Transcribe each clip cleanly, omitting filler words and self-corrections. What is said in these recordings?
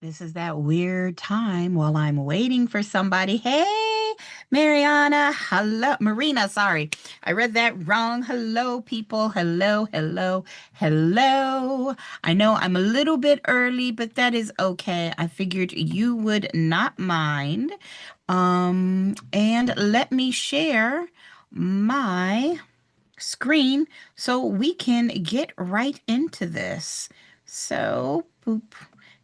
This is that weird time while I'm waiting for somebody. Hey, Mariana. Hello, Marina. Sorry, I read that wrong. Hello, people. Hello, hello, hello. I know I'm a little bit early, but that is okay. I figured you would not mind. And let me share my screen so we can get right into this. So, boop.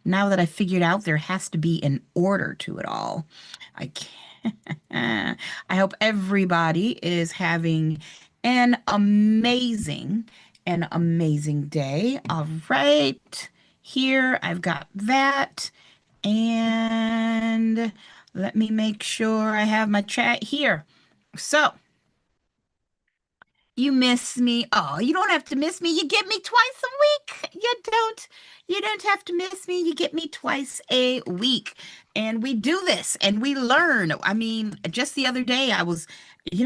Now that I figured out there has to be an order to it all, I can't. I hope everybody is having an amazing day. All right. Here, I've got that. And let me make sure I have my chat here. So, you miss me. Oh, you don't have to miss me. You get me twice a week. You don't have to miss me. You get me twice a week. And we do this and we learn. I mean, just the other day I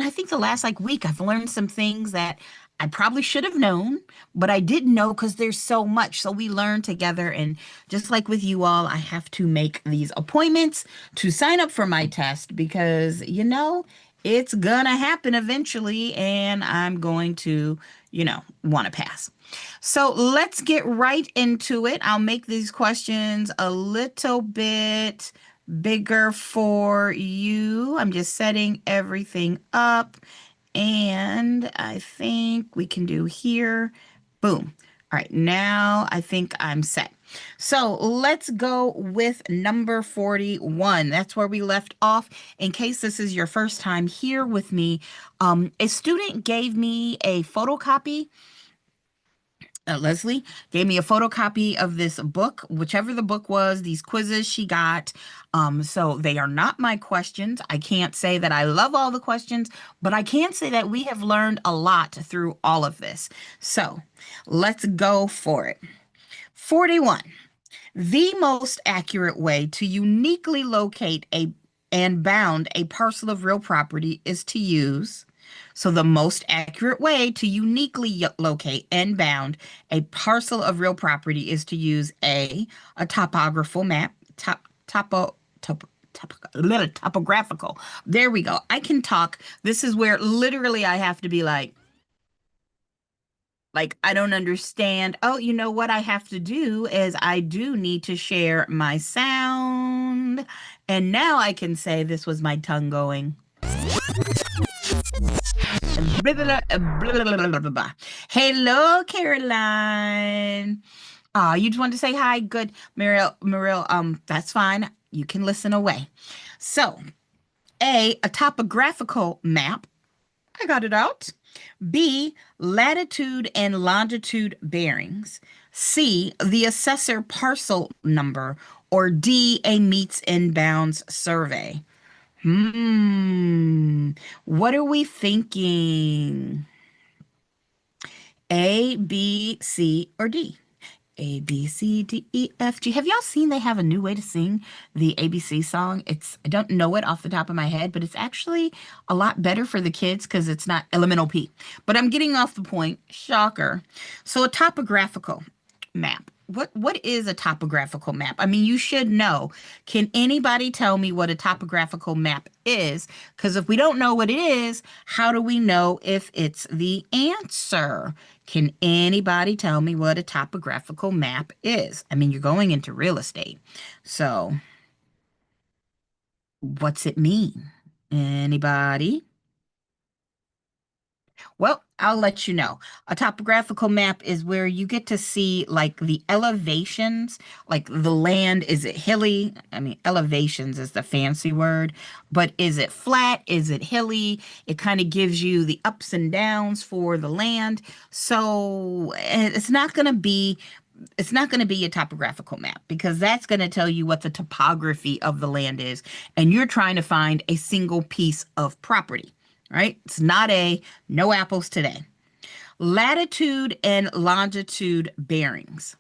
think the last like week I've learned some things that I probably should have known, but I didn't know because there's so much. So we learn together. And just like with you all, I have to make these appointments to sign up for my test because, it's gonna happen eventually, and I'm going to, want to pass. So let's get right into it. I'll make these questions a little bit bigger for you. I'm just setting everything up, and I think we can do here. Boom. All right, now I think I'm set. So let's go with number 41. That's where we left off. In case this is your first time here with me, a student gave me a photocopy. Leslie gave me a photocopy of this book, whichever the book was, these quizzes she got. So they are not my questions. I can't say that I love all the questions, but I can say that we have learned a lot through all of this. So let's go for it. 41. The most accurate way to uniquely locate and bound a parcel of real property is to use. So the most accurate way to uniquely locate and bound a parcel of real property is to use a topographical map, topographical. There we go. I can talk. This is where literally I have to be like, I don't understand. Oh, you know what I have to do is I do need to share my sound. And now I can say this was my tongue going. Hello, Caroline. You just wanted to say hi. Good. Mariel, that's fine. You can listen away. So, a topographical map. I got it out. B, latitude and longitude bearings. C, the assessor parcel number. Or D, a meets and bounds survey. What are we thinking? A, B, C, or D? A, B, C, D, E, F, G. Have y'all seen they have a new way to sing the ABC song? I don't know it off the top of my head, but it's actually a lot better for the kids because it's not elemental P. But I'm getting off the point. Shocker. So a topographical map. What is a topographical map? I mean, you should know. Can anybody tell me what a topographical map is? Because if we don't know what it is, how do we know if it's the answer? Can anybody tell me what a topographical map is? I mean, you're going into real estate. So, what's it mean? Anybody? Well, I'll let you know. A topographical map is where you get to see like the elevations, like the land. Is it hilly? I mean, elevations is the fancy word, but is it flat? Is it hilly? It kind of gives you the ups and downs for the land. So it's not going to be a topographical map because that's going to tell you what the topography of the land is. And you're trying to find a single piece of property, right? It's not a no apples today. Latitude and longitude bearings.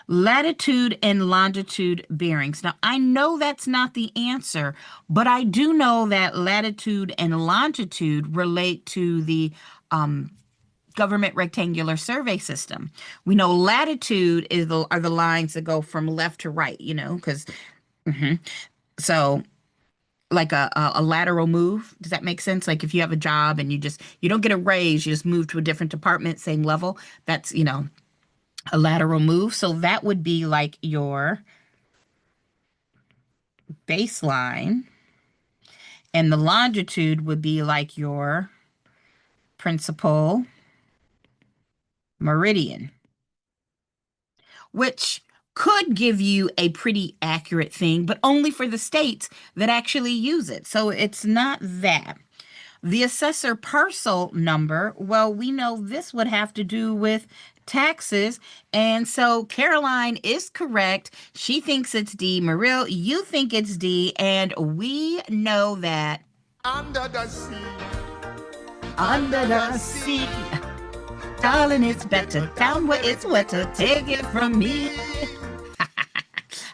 Latitude and longitude bearings. Now, I know that's not the answer, but I do know that latitude and longitude relate to the government rectangular survey system. We know latitude are the lines that go from left to right, because so like a lateral move. Does that make sense? Like if you have a job and you don't get a raise, you just move to a different department, same level. That's, a lateral move. So that would be like your baseline, and the longitude would be like your principal meridian, which could give you a pretty accurate thing, but only for the states that actually use it. So it's not that. The assessor parcel number, well, we know this would have to do with taxes. And so Caroline is correct. She thinks it's D. Maril, you think it's D. And we know that Under the sea. under the sea, darling, it's better down where it's wetter. Take it from me.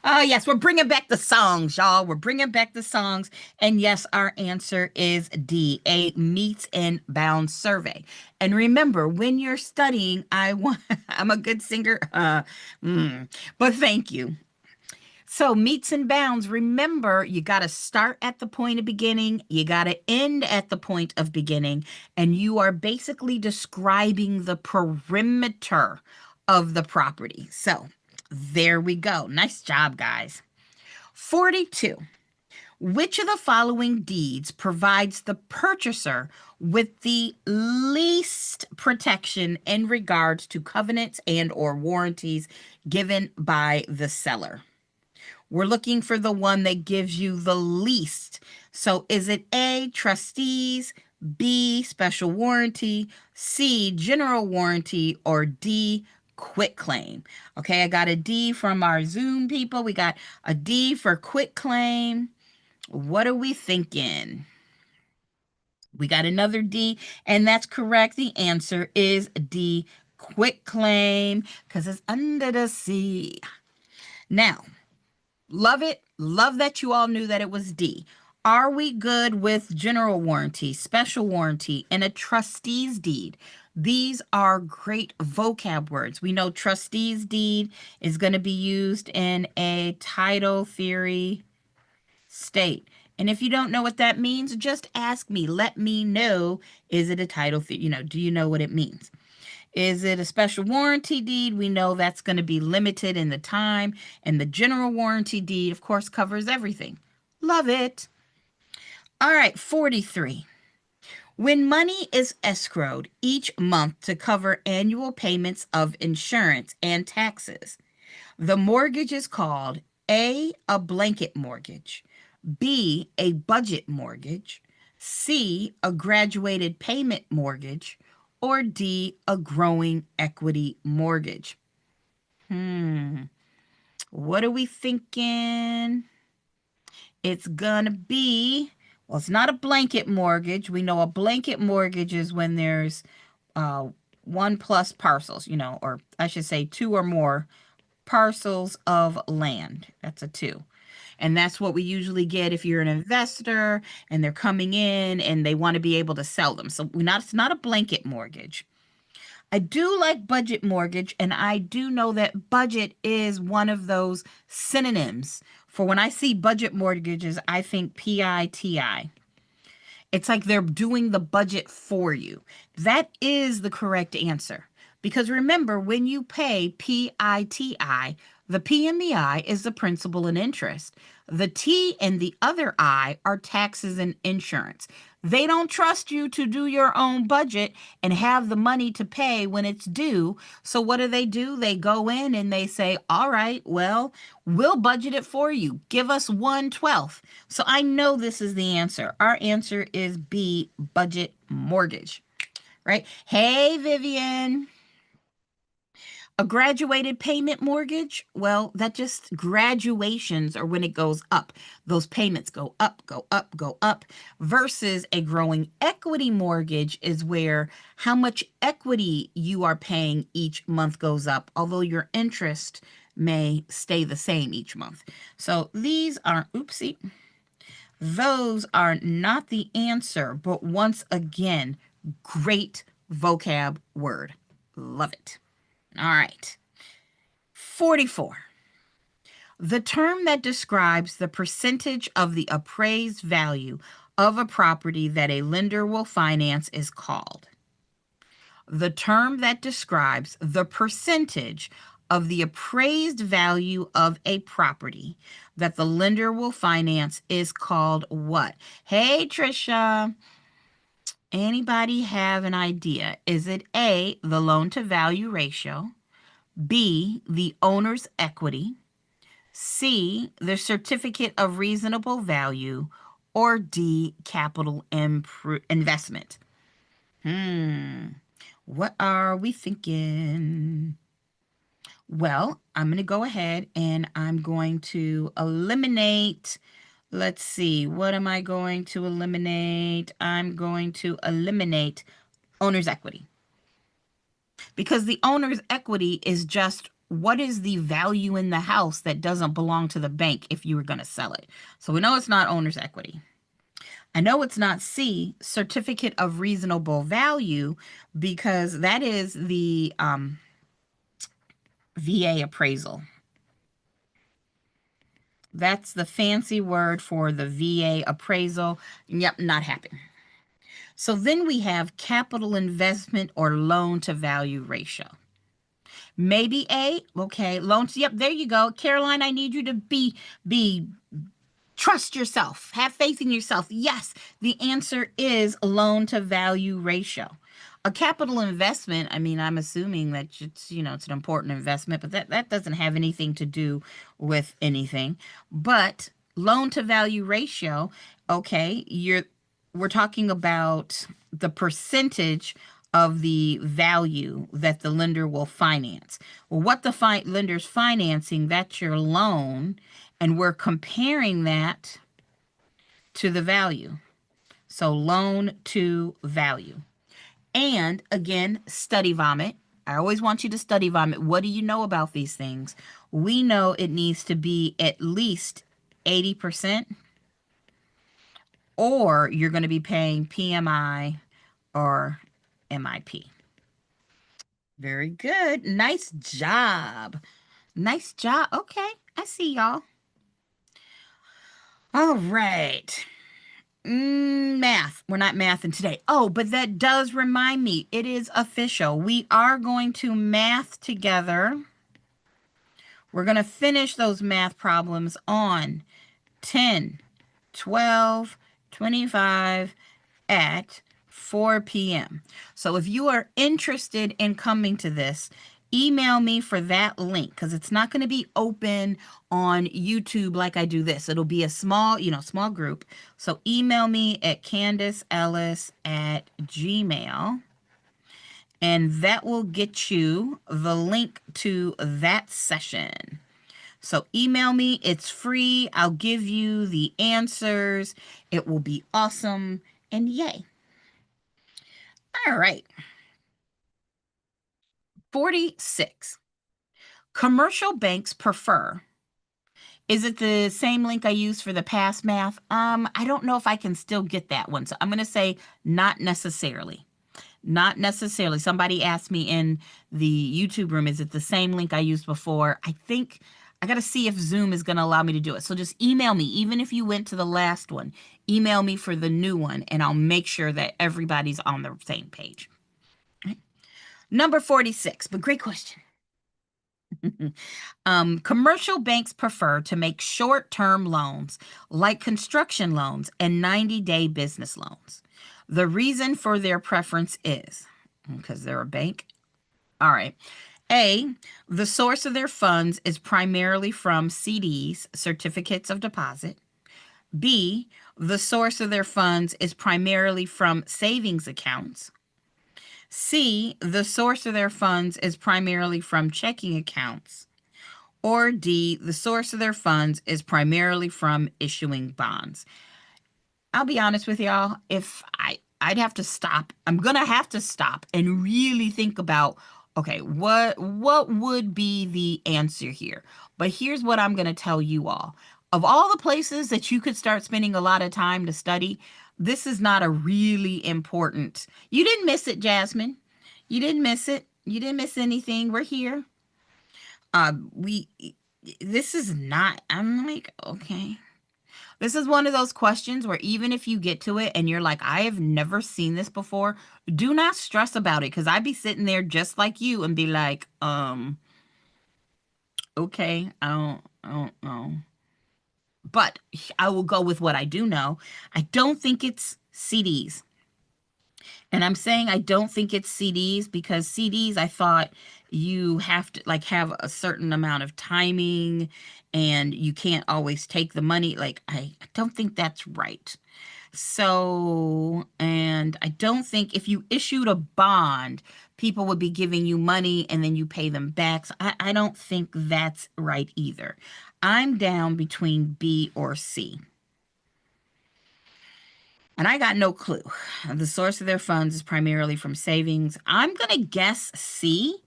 Oh, yes, we're bringing back the songs, y'all. We're bringing back the songs. And yes, our answer is D, a meets and bounds survey. And remember, when you're studying, I'm a good singer, but thank you. So meets and bounds, remember, you got to start at the point of beginning, you got to end at the point of beginning, and you are basically describing the perimeter of the property. So there we go. Nice job, guys. 42. Which of the following deeds provides the purchaser with the least protection in regards to covenants and or warranties given by the seller? We're looking for the one that gives you the least. So is it A, trustees, B, special warranty, C, general warranty, or D, quitclaim? Okay, I got a D from our Zoom people. We got a D for quitclaim. What are we thinking? We got another D, and that's correct. The answer is D, quitclaim, because it's under the sea. Now, love it. Love that you all knew that it was D. Are we good with general warranty, special warranty, and a trustee's deed? These are great vocab words. We know trustee's deed is going to be used in a title theory state. And if you don't know what that means, just ask me. Let me know. Is it a title theory? Do you know what it means? Is it a special warranty deed? We know that's going to be limited in the time. And the general warranty deed, of course, covers everything. Love it. All right, 43. When money is escrowed each month to cover annual payments of insurance and taxes, the mortgage is called A, a blanket mortgage, B, a budget mortgage, C, a graduated payment mortgage, or D, a growing equity mortgage. What are we thinking? It's gonna be, well, it's not a blanket mortgage. We know a blanket mortgage is when there's 1+ parcels, or I should say 2 or more parcels of land. That's a 2. And that's what we usually get if you're an investor and they're coming in and they want to be able to sell them. So it's not a blanket mortgage. I do like budget mortgage, and I do know that budget is one of those synonyms for when I see budget mortgages, I think PITI. It's like they're doing the budget for you. That is the correct answer. Because remember, when you pay PITI, the P and the I is the principal and interest. The T and the other I are taxes and insurance. They don't trust you to do your own budget and have the money to pay when it's due. So what do? They go in and they say, all right, well, we'll budget it for you. Give us 1/12. So I know this is the answer. Our answer is B, budget mortgage, right? Hey, Vivian. A graduated payment mortgage, well, that just graduations or when it goes up. Those payments go up, go up, go up, versus a growing equity mortgage is where how much equity you are paying each month goes up, although your interest may stay the same each month. So these are, oopsie, those are not the answer, but once again, great vocab word. Love it. All right. 44. The term that describes the percentage of the appraised value of a property that a lender will finance is called. The term that describes the percentage of the appraised value of a property that the lender will finance is called what? Hey, Trisha. Anybody have an idea? Is it A, the loan to value ratio, B, the owner's equity, C, the certificate of reasonable value, or D, capital investment? What are we thinking? Well, I'm going to go ahead and I'm going to eliminate. Let's see, what am I going to eliminate? I'm going to eliminate owner's equity. Because the owner's equity is just what is the value in the house that doesn't belong to the bank if you were going to sell it. So we know it's not owner's equity. I know it's not C, certificate of reasonable value, because that is the VA appraisal. That's the fancy word for the VA appraisal. Yep, not happening. So then we have capital investment or loan to value ratio. Maybe A, okay, loans. Yep, there you go. Caroline, I need you to be trust yourself. Have faith in yourself. Yes, the answer is loan to value ratio. A capital investment, I mean, I'm assuming that it's an important investment, but that doesn't have anything to do with anything. But loan to value ratio, okay, we're talking about the percentage of the value that the lender will finance. Well, what the lender's financing, that's your loan, and we're comparing that to the value. So loan to value. And again, study vomit. I always want you to study vomit. What do you know about these things? We know it needs to be at least 80%, or you're going to be paying PMI or MIP. Very good. Nice job. Nice job. Okay, I see y'all. All right. Math. We're not mathing today. Oh, but that does remind me. It is official. We are going to math together. We're going to finish those math problems on 10, 12, 25 at 4 p.m. So if you are interested in coming to this, email me for that link, because it's not going to be open on YouTube like I do this. It'll be a small group. So email me at CandiceEllis@gmail.com, and that will get you the link to that session. So email me. It's free. I'll give you the answers. It will be awesome. And yay. All right. 46. Commercial banks prefer. Is it the same link I used for the past math? I don't know if I can still get that one. So I'm going to say not necessarily. Not necessarily. Somebody asked me in the YouTube room, is it the same link I used before? I think I got to see if Zoom is going to allow me to do it. So just email me. Even if you went to the last one, email me for the new one, and I'll make sure that everybody's on the same page. Right. Number 46, but great question. Commercial banks prefer to make short-term loans like construction loans and 90-day business loans. The reason for their preference is because they're a bank. All right. A, the source of their funds is primarily from CDs, certificates of deposit. B, the source of their funds is primarily from savings accounts. C, the source of their funds is primarily from checking accounts. Or D, the source of their funds is primarily from issuing bonds. I'll be honest with y'all, if I'd have to stop. I'm going to have to stop and really think about, okay, what would be the answer here? But here's what I'm going to tell you all. Of all the places that you could start spending a lot of time to study, this is not a really important. You didn't miss it, Jasmine. You didn't miss it. You didn't miss anything. We're here. We this is not, I'm like, okay. This is one of those questions where even if you get to it and you're like, I have never seen this before, do not stress about it because I'd be sitting there just like you and be like, okay, I don't know. But I will go with what I do know. I don't think it's CDs. And I'm saying I don't think it's CDs because CDs, I thought you have to like have a certain amount of timing and you can't always take the money. Like, I don't think that's right. So, and I don't think if you issued a bond, people would be giving you money and then you pay them back. So I don't think that's right either. I'm down between B or C. And I got no clue. The source of their funds is primarily from savings. I'm going to guess C.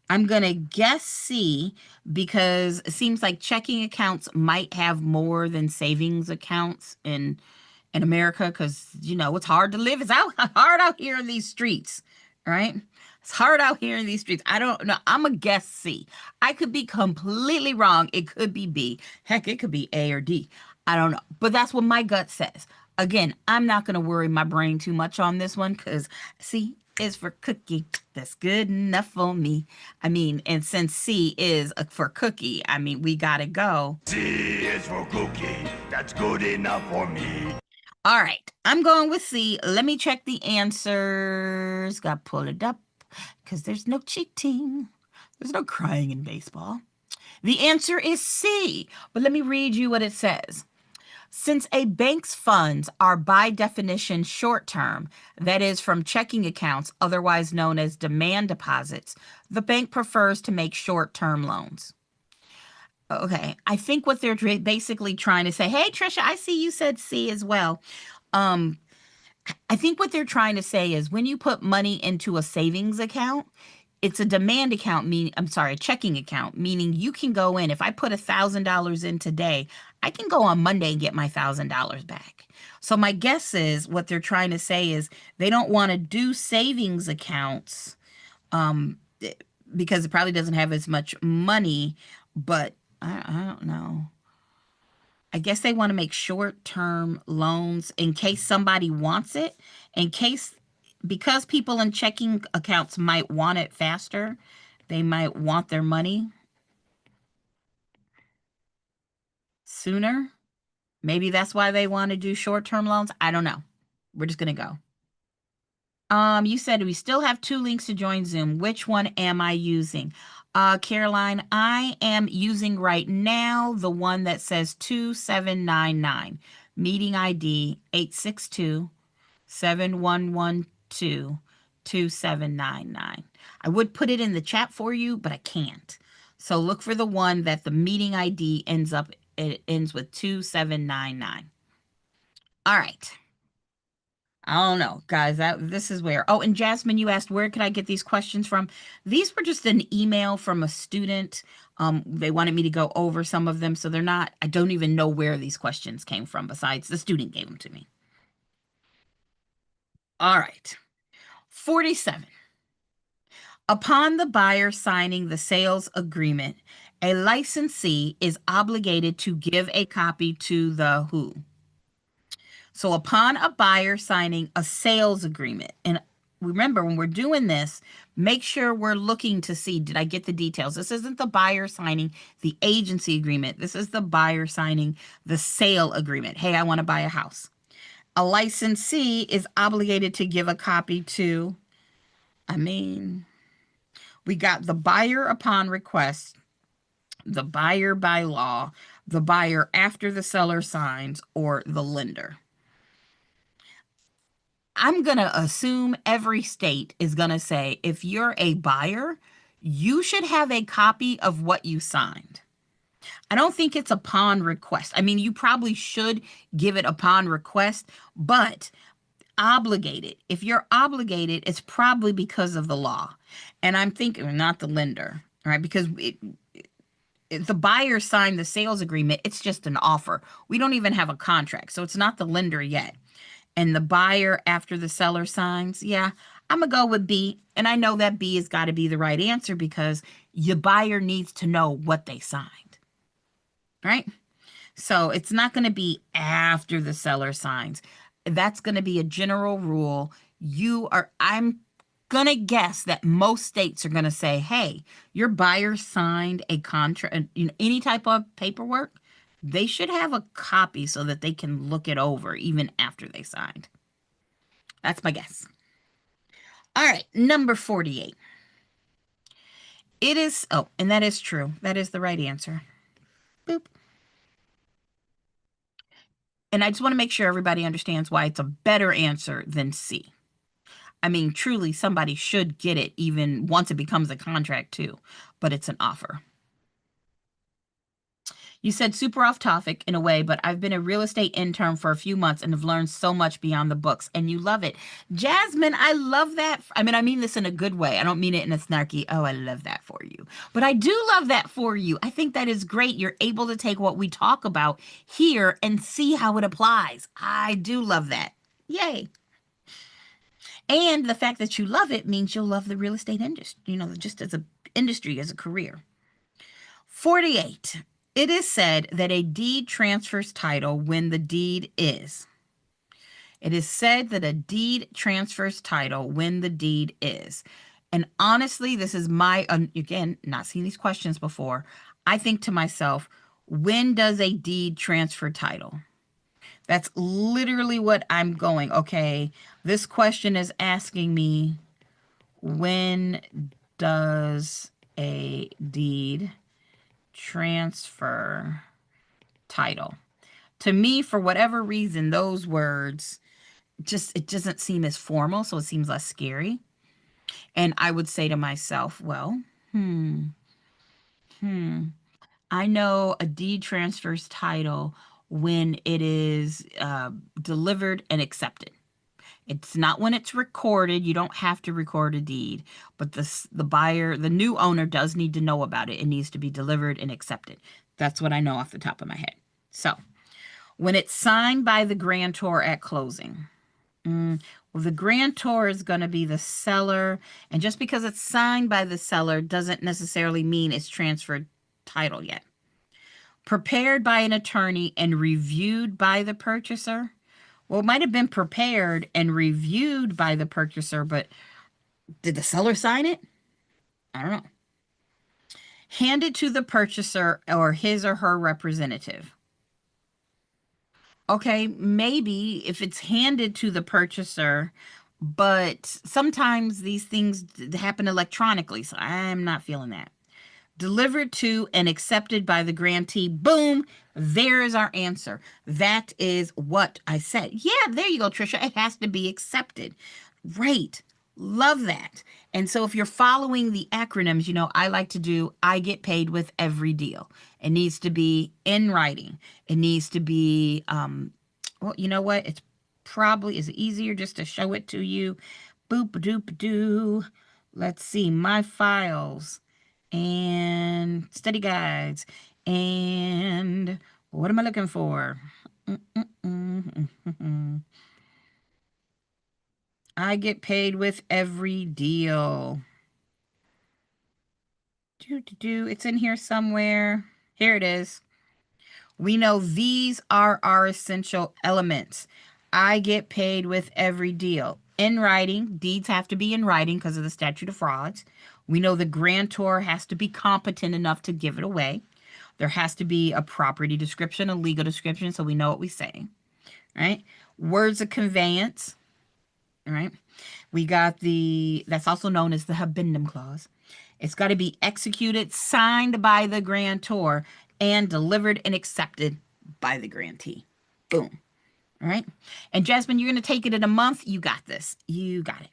I'm going to guess C because it seems like checking accounts might have more than savings accounts in America because it's hard to live. It's out hard out here in these streets, right? It's hard out here in these streets. I don't know. I'm a guess C. I could be completely wrong. It could be B. Heck, it could be A or D. I don't know. But that's what my gut says. Again, I'm not going to worry my brain too much on this one because C is for cookie. That's good enough for me. I mean, and since C is for cookie, I mean, we got to go. C is for cookie. That's good enough for me. All right, I'm going with C. Let me check the answers. Got to pull it up because there's no cheating. There's no crying in baseball. The answer is C, but let me read you what it says. Since a bank's funds are by definition short term, that is, from checking accounts, otherwise known as demand deposits, the bank prefers to make short term loans. Okay, I think what they're basically trying to say, hey, Trisha, I see you said C as well. Um, I think what they're trying to say is when you put money into a savings account, it's a demand account, I'm sorry, a checking account, meaning you can go in. If I put $1,000 in today, I can go on Monday and get my $1,000 back. So my guess is what they're trying to say is they don't want to do savings accounts um, because it probably doesn't have as much money, but I don't know. I guess they want to make short-term loans in case somebody wants it, in case because people in checking accounts might want it faster, they might want their money sooner. Maybe that's why they want to do short-term loans. I don't know. We're just gonna go. You said we still have 2 links to join Zoom. Which one am I using? Caroline, I am using right now the one that says 2799. Meeting ID 862-7112-2799. I would put it in the chat for you, but I can't. So look for the one that the meeting ID it ends with 2799. All right. I don't know, guys. This is where. Oh, and Jasmine, you asked where could I get these questions from? These were just an email from a student. They wanted me to go over some of them, so they're not. I don't even know where these questions came from. Besides, the student gave them to me. All right, 47. Upon the buyer signing the sales agreement, a licensee is obligated to give a copy to the who? So upon a buyer signing a sales agreement, and remember when we're doing this, make sure we're looking to see, did I get the details? This isn't the buyer signing the agency agreement. This is the buyer signing the sale agreement. Hey, I want to buy a house. A licensee is obligated to give a copy to, we got the buyer upon request, the buyer by law, the buyer after the seller signs, or the lender. I'm going to assume every state is going to say, if you're a buyer, you should have a copy of what you signed. I don't think it's upon request. I mean, you probably should give it upon request, but obligated. If you're obligated, it's probably because of the law. And I'm thinking, not the lender, right? Because the buyer signed the sales agreement. It's just an offer. We don't even have a contract. So it's not the lender yet. And the buyer after the seller signs, yeah, I'm going to go with B. And I know that B has got to be the right answer because your buyer needs to know what they signed, right? So it's not going to be after the seller signs. That's going to be a general rule. I'm going to guess that most states are going to say, hey, your buyer signed a contract, any type of paperwork. They should have a copy so that they can look it over even after they signed. That's my guess. All right, number 48. It is, oh, and that is true. That is the right answer. Boop. And I just want to make sure everybody understands why it's a better answer than C. I mean, truly, somebody should get it even once it becomes a contract too, but it's an offer. You said super off topic in a way, but I've been a real estate intern for a few months and have learned so much beyond the books, and you love it. Jasmine, I love that. I mean this in a good way. I don't mean it in a snarky, oh, I love that for you. But I do love that for you. I think that is great. You're able to take what we talk about here and see how it applies. I do love that. Yay. And the fact that you love it means you'll love the real estate industry, just as an industry, as a career. 48. It is said that a deed transfers title when the deed is. It is said that a deed transfers title when the deed is. And honestly, this is again, not seen these questions before. I think to myself, when does a deed transfer title? That's literally what I'm going. Okay, this question is asking me, when does a deed transfer title? To me, for whatever reason, those words it doesn't seem as formal, so it seems less scary. And I would say to myself, well, I know a deed transfers title when it is delivered and accepted. It's not when it's recorded. You don't have to record a deed, but the buyer, the new owner does need to know about it. It needs to be delivered and accepted. That's what I know off the top of my head. So when it's signed by the grantor at closing, well, the grantor is going to be the seller. And just because it's signed by the seller doesn't necessarily mean it's transferred title yet. Prepared by an attorney and reviewed by the purchaser. Well, it might have been prepared and reviewed by the purchaser, but did the seller sign it? I don't know. Handed to the purchaser or his or her representative. Okay, maybe if it's handed to the purchaser, but sometimes these things happen electronically, so I'm not feeling that. Delivered to and accepted by the grantee. Boom, there is our answer. That is what I said. Yeah, there you go, Trisha. It has to be accepted. Right. Love that. And so if you're following the acronyms, I like to do, I get paid with every deal. It needs to be in writing. It needs to be, well, you know what? It's probably is easier just to show it to you. Boop doop doo. Let's see, my files and study guides. And what am I looking for? I get paid with every deal. It's in here somewhere. Here it is. We know these are our essential elements. I get paid with every deal. In writing, deeds have to be in writing because of the statute of frauds. We know the grantor has to be competent enough to give it away. There has to be a property description, a legal description, so we know what we say, right? Words of conveyance, right? We got that's also known as the habendum clause. It's got to be executed, signed by the grantor, and delivered and accepted by the grantee. Boom. All right. And Jasmine, you're going to take it in a month. You got this. You got it.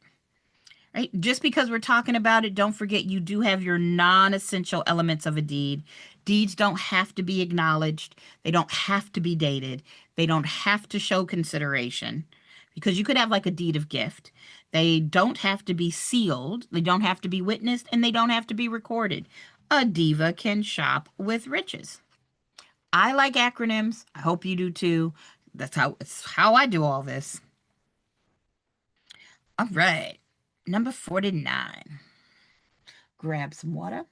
Right? Just because we're talking about it, don't forget you do have your non-essential elements of a deed. Deeds don't have to be acknowledged. They don't have to be dated. They don't have to show consideration, because you could have like a deed of gift. They don't have to be sealed. They don't have to be witnessed, and they don't have to be recorded. A diva can shop with riches. I like acronyms. I hope you do too. It's how I do all this. All right. Number 49. Grab some water.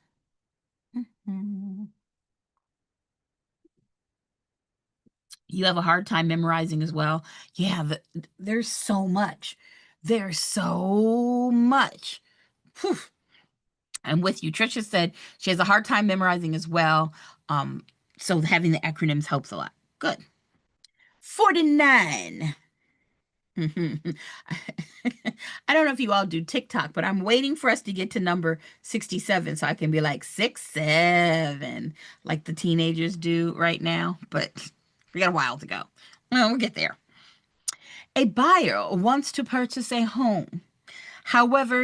You have a hard time memorizing as well. Yeah, there's so much. There's so much. Whew. I'm with you. Trisha said she has a hard time memorizing as well. So having the acronyms helps a lot. Good. 49. I don't know if you all do TikTok, but I'm waiting for us to get to number 67 so I can be like 6, 7, like the teenagers do right now. But we got a while to go. Well, we'll get there. A buyer wants to purchase a home. However,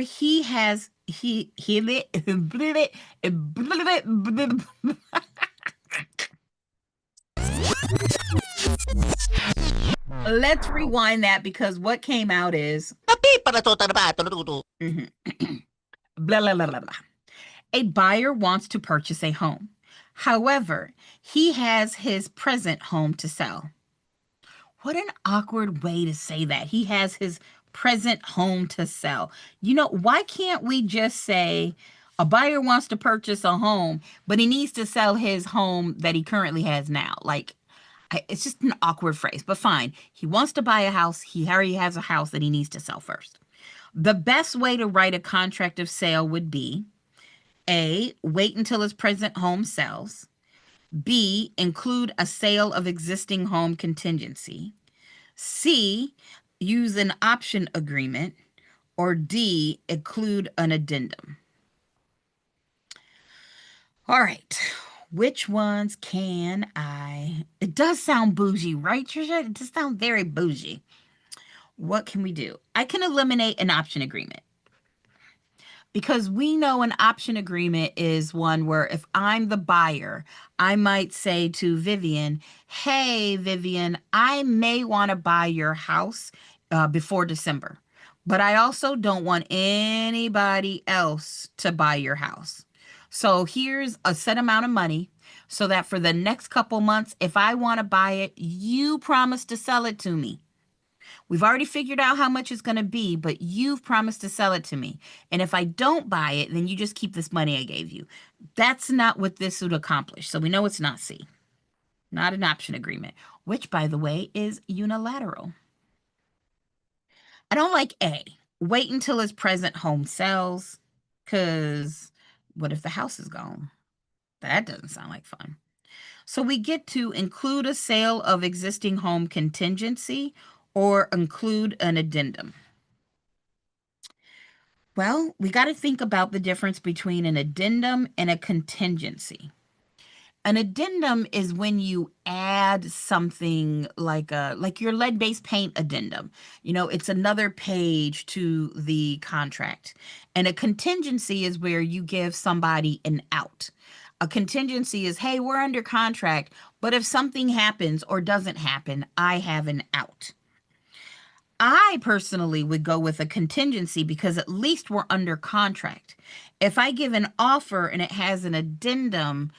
let's rewind that because what came out is mhm. Blah, blah, blah, blah, blah. A buyer wants to purchase a home. However, he has his present home to sell. What an awkward way to say that. He has his present home to sell. You know, why can't we just say a buyer wants to purchase a home, but he needs to sell his home that he currently has now? Like, it's just an awkward phrase, but fine. He wants to buy a house. He already has a house that he needs to sell first. The best way to write a contract of sale would be A, wait until his present home sells. B, include a sale of existing home contingency. C, use an option agreement. Or D, include an addendum. All right. Which ones can I? It does sound bougie, right, Trisha? It does sound very bougie. What can we do? I can eliminate an option agreement because we know an option agreement is one where if I'm the buyer, I might say to Vivian, hey, Vivian, I may want to buy your house before December, but I also don't want anybody else to buy your house. So here's a set amount of money so that for the next couple months, if I want to buy it, you promise to sell it to me. We've already figured out how much it's going to be, but you've promised to sell it to me. And if I don't buy it, then you just keep this money I gave you. That's not what this would accomplish. So we know it's not C, not an option agreement, which, by the way, is unilateral. I don't like A. Wait until his present home sells, because what if the house is gone? That doesn't sound like fun. So we get to include a sale of existing home contingency or include an addendum. Well, we got to think about the difference between an addendum and a contingency. An addendum is when you add something like your lead-based paint addendum. You know, it's another page to the contract. And a contingency is where you give somebody an out. A contingency is, hey, we're under contract, but if something happens or doesn't happen, I have an out. I personally would go with a contingency because at least we're under contract. If I give an offer and it has an addendum,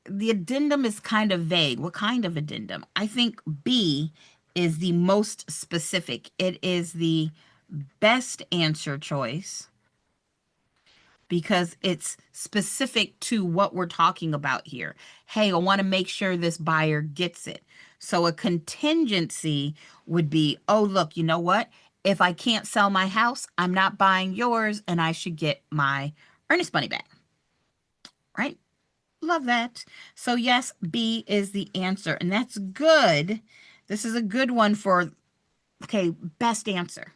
the addendum is kind of vague. What kind of addendum? I think B is the most specific. It is the best answer choice because it's specific to what we're talking about here. Hey, I want to make sure this buyer gets it. So a contingency would be, oh, look, you know what? If I can't sell my house, I'm not buying yours and I should get my earnest money back. Right? Love that. So yes, B is the answer. And that's good. This is a good one for, okay, best answer.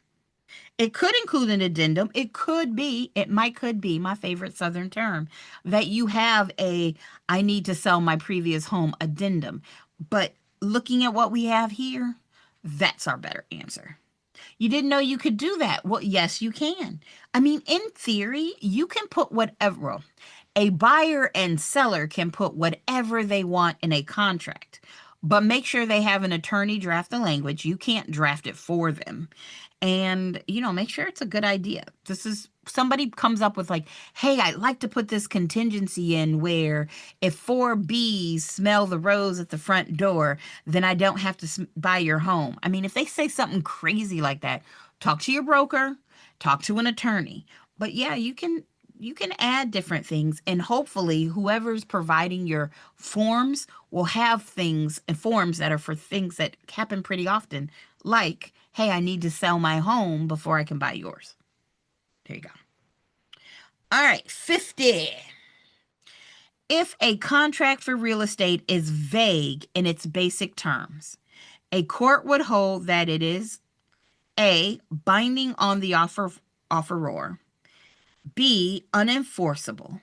It could include an addendum. Could be my favorite Southern term, that you have I need to sell my previous home addendum. But looking at what we have here, that's our better answer. You didn't know you could do that. Well, yes, you can. I mean, in theory, you can put whatever. A buyer and seller can put whatever they want in a contract, but make sure they have an attorney draft the language. You can't draft it for them. And, make sure it's a good idea. This is somebody comes up with like, hey, I'd like to put this contingency in where if 4 bees smell the rose at the front door, then I don't have to buy your home. I mean, if they say something crazy like that, talk to your broker, talk to an attorney. But yeah, you can add different things, and hopefully whoever's providing your forms will have things and forms that are for things that happen pretty often, like, hey, I need to sell my home before I can buy yours. There you go. All right, 50. If a contract for real estate is vague in its basic terms, a court would hold that it is A, binding on the offeror, B, unenforceable,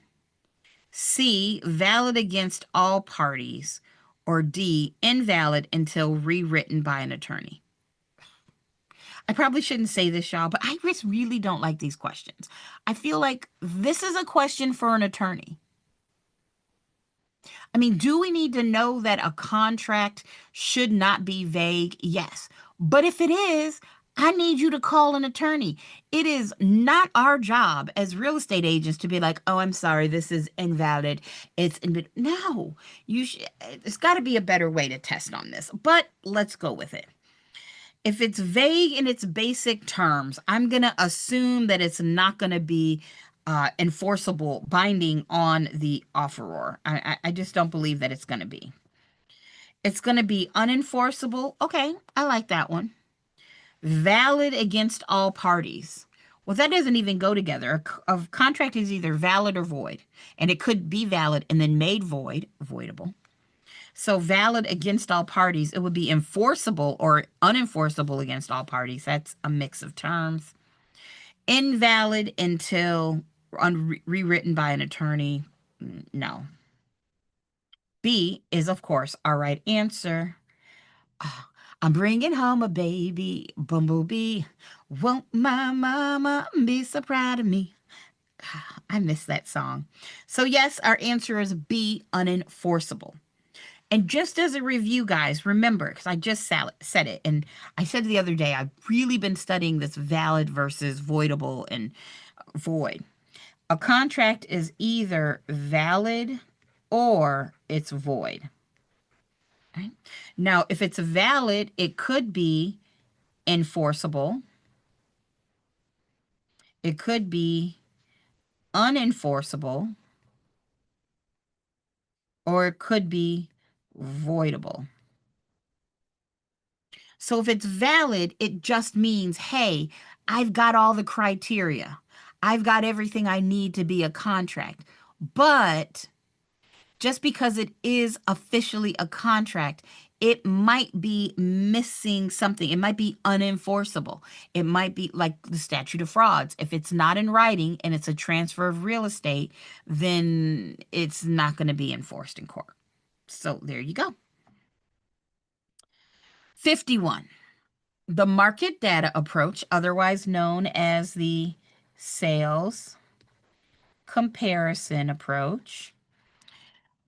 C, valid against all parties, or D, invalid until rewritten by an attorney. I probably shouldn't say this, y'all, but I just really don't like these questions. I feel like this is a question for an attorney. I mean, do we need to know that a contract should not be vague? Yes. But if it is, I need you to call an attorney. It is not our job as real estate agents to be like, "Oh, I'm sorry, this is invalid. No. There's got to be a better way to test on this. But let's go with it. If it's vague in its basic terms, I'm going to assume that it's not going to be enforceable, binding on the offeror. I just don't believe that it's going to be. It's going to be unenforceable. Okay, I like that one. Valid against all parties. Well, that doesn't even go together. A contract is either valid or void, and it could be valid and then made voidable. So valid against all parties, it would be enforceable or unenforceable against all parties. That's a mix of terms. Invalid until rewritten by an attorney. No. B is, of course, our right answer. Ah, I'm bringing home a baby, bumblebee. Won't my mama be so proud of me? I miss that song. So yes, our answer is B, unenforceable. And just as a review, guys, remember, because I just said it, and I said the other day, I've really been studying this valid versus voidable and void. A contract is either valid or it's void. Right? Now, if it's valid, it could be enforceable. It could be unenforceable, or it could be voidable. So if it's valid, it just means, hey, I've got all the criteria. I've got everything I need to be a contract. But just because it is officially a contract, it might be missing something. It might be unenforceable. It might be like the statute of frauds. If it's not in writing and it's a transfer of real estate, then it's not going to be enforced in court. So there you go. 51. The market data approach, otherwise known as the sales comparison approach,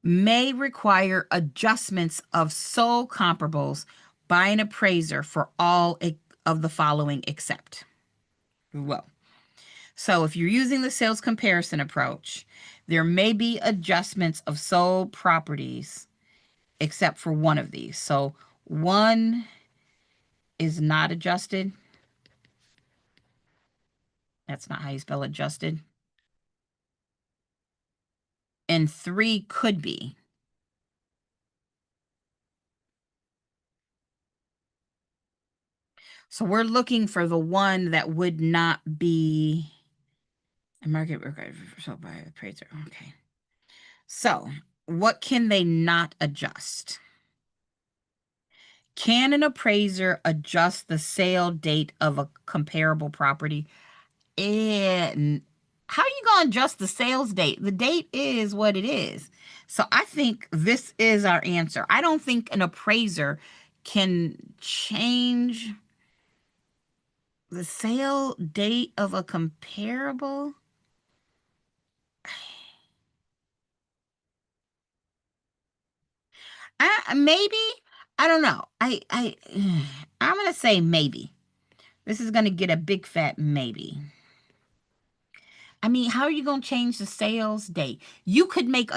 may require adjustments of sole comparables by an appraiser for all of the following except. Well, so if you're using the sales comparison approach, there may be adjustments of sole properties except for one of these. So one is not adjusted. That's not how you spell adjusted. And 3 could be. So we're looking for the one that would not be a market required for sold by the appraiser. Okay. So what can they not adjust? Can an appraiser adjust the sale date of a comparable property? And how are you going to adjust the sales date? The date is what it is. So I think this is our answer. I don't think an appraiser can change the sale date of a comparable. Maybe. I don't know. I'm going to say maybe. This is going to get a big fat maybe. I mean, how are you going to change the sales date? You could make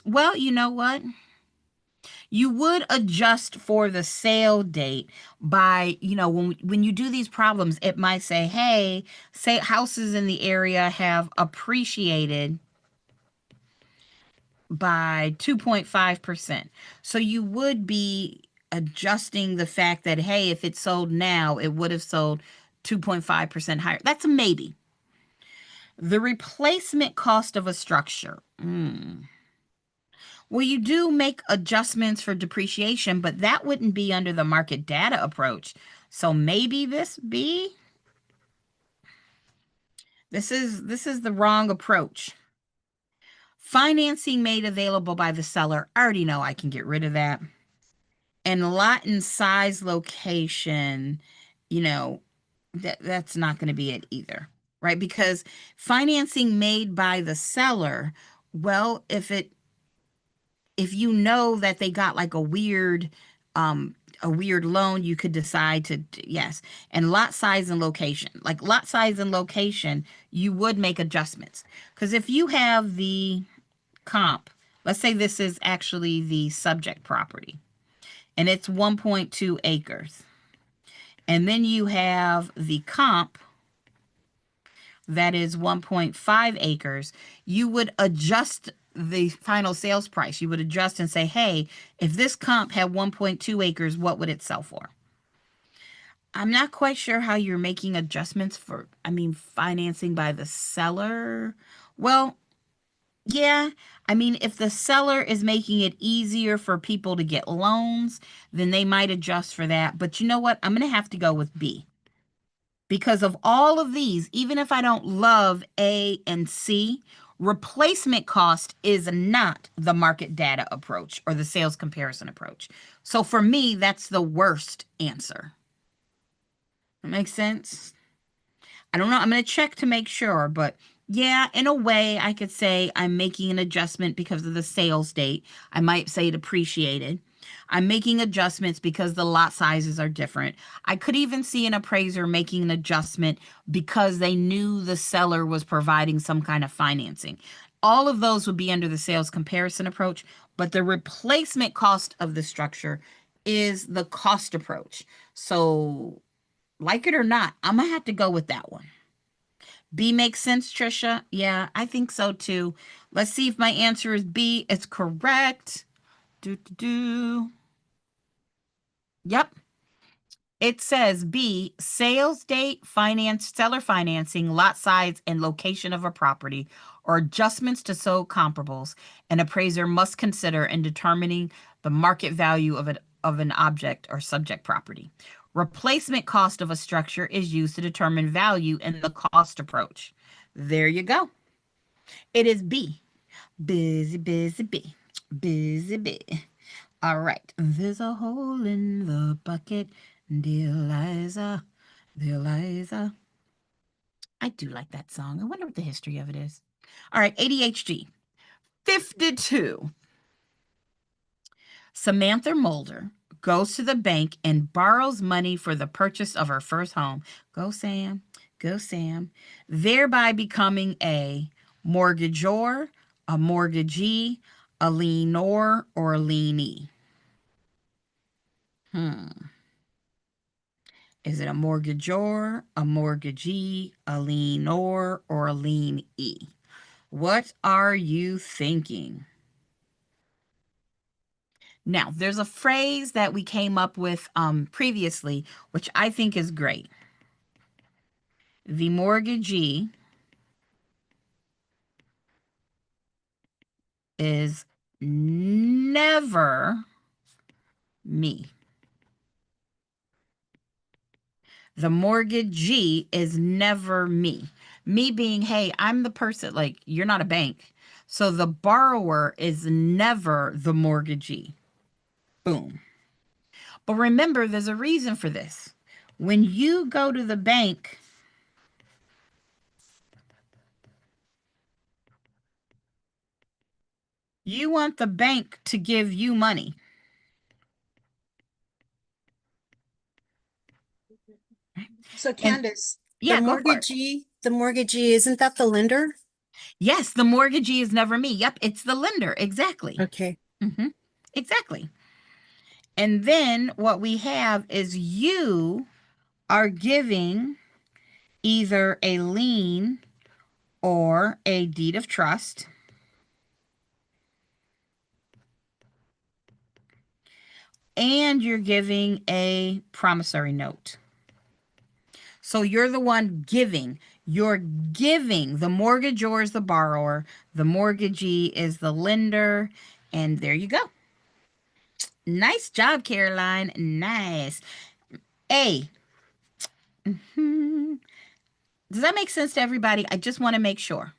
well, you know what? You would adjust for the sale date by, when you do these problems, it might say, hey, say houses in the area have appreciated by 2.5%. So you would be adjusting the fact that, hey, if it sold now, it would have sold 2.5% higher. That's a maybe. The replacement cost of a structure. Well, you do make adjustments for depreciation, but that wouldn't be under the market data approach. So maybe this B. This is the wrong approach. Financing made available by the seller. I already know I can get rid of that. And lot and size location, that's not going to be it either, right? Because financing made by the seller, well, if you know that they got like a weird loan, you could decide to, yes. And lot size and location, like lot size and location, you would make adjustments. Because if you have the comp, let's say this is actually the subject property, and it's 1.2 acres. And then you have the comp that is 1.5 acres. You would adjust the final sales price. You would adjust and say, hey, if this comp had 1.2 acres, what would it sell for? I'm not quite sure how you're making adjustments for, financing by the seller. Well, yeah, if the seller is making it easier for people to get loans, then they might adjust for that. But you know what? I'm going to have to go with B. Because of all of these, even if I don't love A and C, replacement cost is not the market data approach or the sales comparison approach. So for me, that's the worst answer. That makes sense? I don't know. I'm going to check to make sure, but yeah, in a way, I could say I'm making an adjustment because of the sales date. I might say it appreciated. I'm making adjustments because the lot sizes are different. I could even see an appraiser making an adjustment because they knew the seller was providing some kind of financing. All of those would be under the sales comparison approach, but the replacement cost of the structure is the cost approach. So, like it or not, I'm going to have to go with that one. B makes sense, Trisha? Yeah, I think so too. Let's see if my answer is B. It's correct. Yep. It says B, sales date, seller financing, lot size, and location of a property, or adjustments to sold comparables, an appraiser must consider in determining the market value of an object or subject property. Replacement cost of a structure is used to determine value in the cost approach. There you go. It is B. Busy, busy bee. Busy bee. All right. There's a hole in the bucket, dear Liza. Dear Liza. I do like that song. I wonder what the history of it is. All right. ADHD. 52. Samantha Mulder goes to the bank and borrows money for the purchase of her first home. Go, Sam. Go, Sam. Thereby becoming a mortgagor, a mortgagee, a lienor, or a lienee. Is it a mortgagor, a mortgagee, a lienor, or a lienee? What are you thinking? Now, there's a phrase that we came up with previously, which I think is great. The mortgagee is never me. The mortgagee is never me. Me being, hey, I'm the person, like, you're not a bank. So the borrower is never the mortgagee. Boom. But remember, there's a reason for this. When you go to the bank, you want the bank to give you money. So Candace, Yeah, go for it. the mortgagee, isn't that the lender? Yes, the mortgagee is never me. Yep, it's the lender. Exactly. Okay. Exactly. And then what we have is you are giving either a lien or a deed of trust. And you're giving a promissory note. So you're the one giving. You're giving. The mortgagor is the borrower. The mortgagee is the lender. And there you go. Nice job, Caroline. Nice. A. Does that make sense to everybody? I just want to make sure.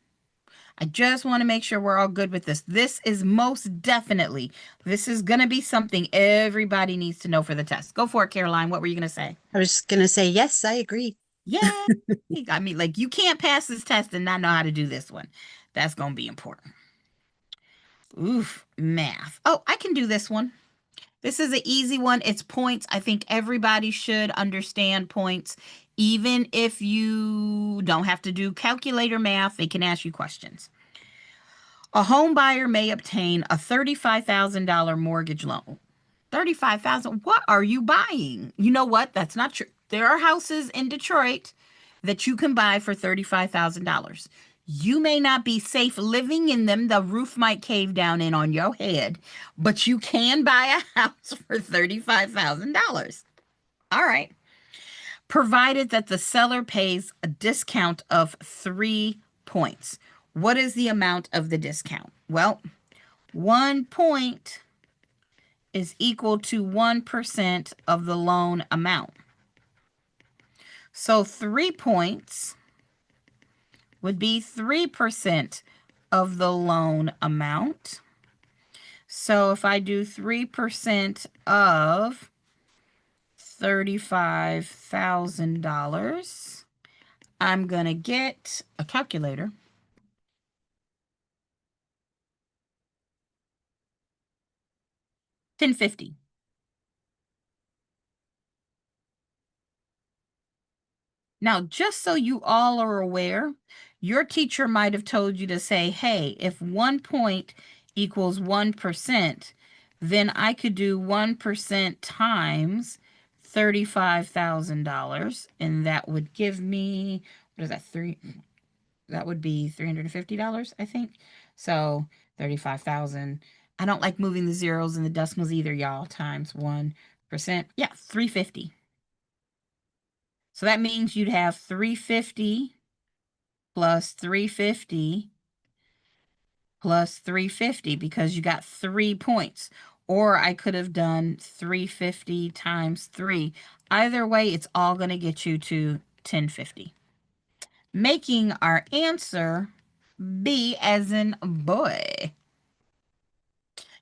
I just want to make sure we're all good with this. This is most definitely, this is going to be something everybody needs to know for the test. Go for it, Caroline. What were you going to say? I was gonna say, yes, I agree. Yeah. I mean, like, you can't pass this test and not know how to do this one. That's going to be important. Oof, math. Oh, I can do this one. This is an easy one. It's points. I think everybody should understand points. Even if you don't have to do calculator math, they can ask you questions. A home buyer may obtain a $35,000 mortgage loan. 35,000. What are you buying? You know what? That's not true. There are houses in Detroit that you can buy for $35,000. You may not be safe living in them. The roof might cave down in on your head, but you can buy a house for $35,000. All right. Provided that the seller pays a discount of 3 points. What is the amount of the discount? Well, 1 point is equal to 1% of the loan amount. So 3 points would be 3% of the loan amount. So if I do 3% of $35,000, I'm going to get a calculator. $10.50. Now, just so you all are aware, your teacher might have told you to say, hey, if 1 point equals 1%, then I could do 1% times $35,000, and that would give me, what is that, that would be $350, I think. So 35,000. I don't like moving the zeros and the decimals either, y'all, times 1%. Yeah, 350. So that means you'd have 350 plus 350 plus 350 because you got 3 points. Or I could have done 350 times 3. Either way, it's all going to get you to 1050. Making our answer B as in boy.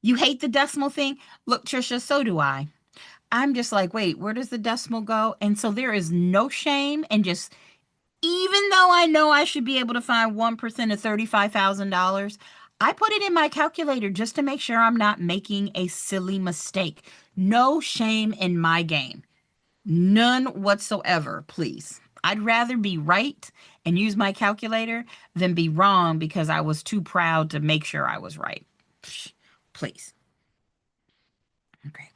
You hate the decimal thing? Look, Trisha, so do I. I'm just like, wait, where does the decimal go? And so there is no shame in just, even though I know I should be able to find 1% of $35,000, I put it in my calculator just to make sure I'm not making a silly mistake. No shame in my game. None whatsoever, please. I'd rather be right and use my calculator than be wrong because I was too proud to make sure I was right. Please. Okay.